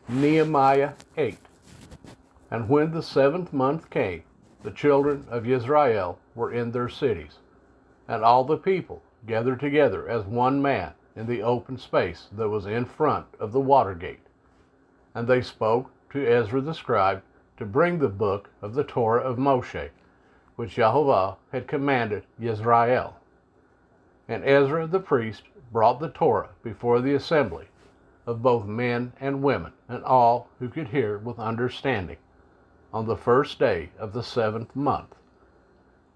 Nehemiah 8. And when the 7th month came, the children of Israel were in their cities, and all the people gathered together as one man in the open space that was in front of the water gate. And they spoke to Ezra the scribe to bring the book of the Torah of Moshe, which Jehovah had commanded Israel. And Ezra the priest brought the Torah before the assembly of both men and women, and all who could hear with understanding, on the first day of the 7th month.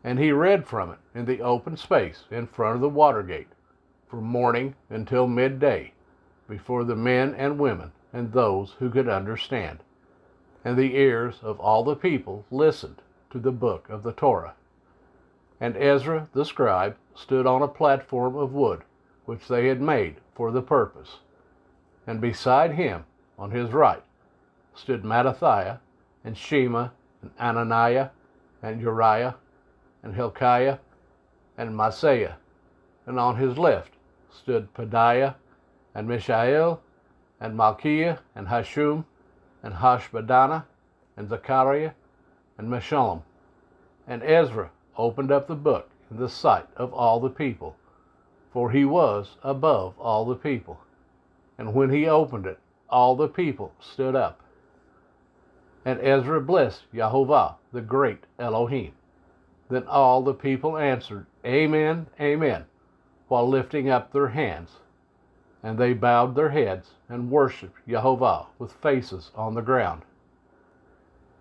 And he read from it in the open space in front of the water gate, from morning until midday, before the men and women and those who could understand. And the ears of all the people listened to the book of the Torah. And Ezra the scribe stood on a platform of wood, which they had made for the purpose. And beside him, on his right, stood Mattithiah, and Shema, and Ananiah, and Uriah, and Hilkiah, and Maaseiah. And on his left stood Pedaiah, and Mishael, and Malchiah, and Hashum, and Hashbaddanah, and Zechariah, and Meshullam. And Ezra opened up the book in the sight of all the people, for he was above all the people. And when he opened it, all the people stood up. And Ezra blessed Jehovah, the great Elohim. Then all the people answered, Amen, Amen, while lifting up their hands. And they bowed their heads and worshipped Jehovah with faces on the ground.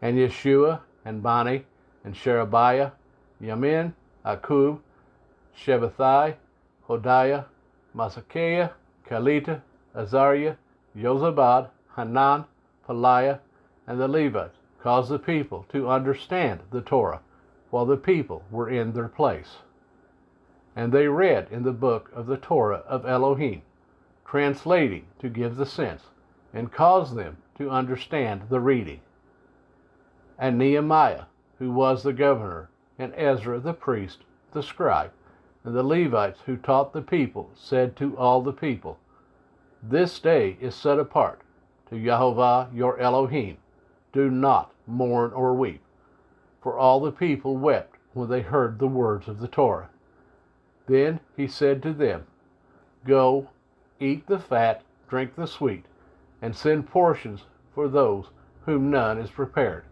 And Yeshua, and Bani, and Sherebiah, Yamin, Akub, Shabbathai, Hodiah, Masakiah, Kalita, Azariah, Jozabad, Hanan, Peliah, and the Levites caused the people to understand the Torah, while the people were in their place. And they read in the book of the Torah of Elohim, translating to give the sense, and caused them to understand the reading. And Nehemiah, who was the governor, and Ezra the priest, the scribe, and the Levites who taught the people, said to all the people, This day is set apart to Jehovah your Elohim. Do not mourn or weep. For all the people wept when they heard the words of the Torah. Then he said to them, Go, eat the fat, drink the sweet, and send portions for those whom none is prepared.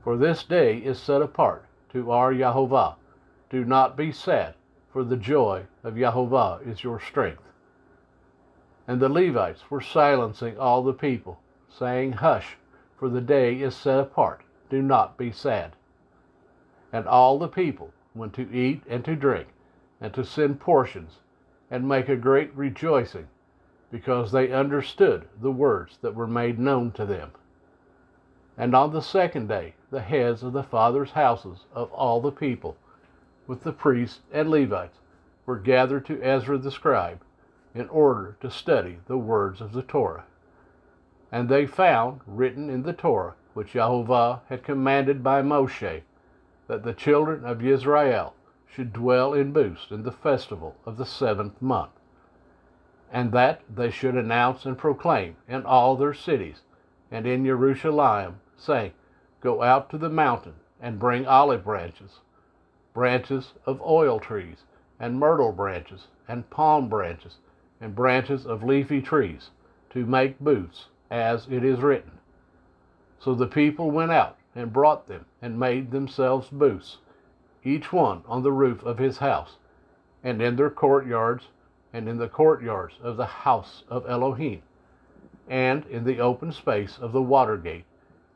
For this day is set apart to our Jehovah. Do not be sad, for the joy of Jehovah is your strength. And the Levites were silencing all the people, saying, Hush, for the day is set apart. Do not be sad. And all the people went to eat and to drink, and to send portions, and make a great rejoicing, because they understood the words that were made known to them. And on the second day, the heads of the fathers' houses of all the people, with the priests and Levites, were gathered to Ezra the scribe, in order to study the words of the Torah. And they found written in the Torah, which Jehovah had commanded by Moshe, that the children of Israel should dwell in booths in the festival of the 7th month, and that they should announce and proclaim in all their cities and in Jerusalem, saying, Go out to the mountain and bring olive branches, branches of oil trees, and myrtle branches, and palm branches, and branches of leafy trees, to make booths, as it is written. So the people went out and brought them, and made themselves booths, each one on the roof of his house, and in their courtyards, and in the courtyards of the house of Elohim, and in the open space of the water gate,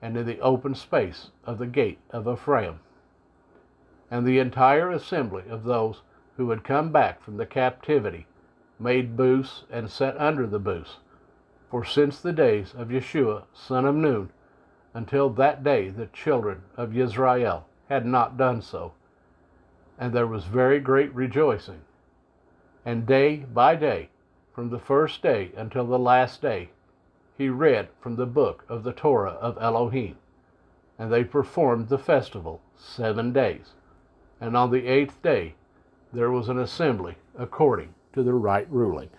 and in the open space of the gate of Ephraim. And the entire assembly of those who had come back from the captivity made booths and sat under the booths. For since the days of Yeshua, son of Nun, until that day the children of Israel had not done so. And there was very great rejoicing. And day by day, from the first day until the last day, he read from the book of the Torah of Elohim. And they performed the festival 7 days. And on the 8th day there was an assembly according to the right ruling.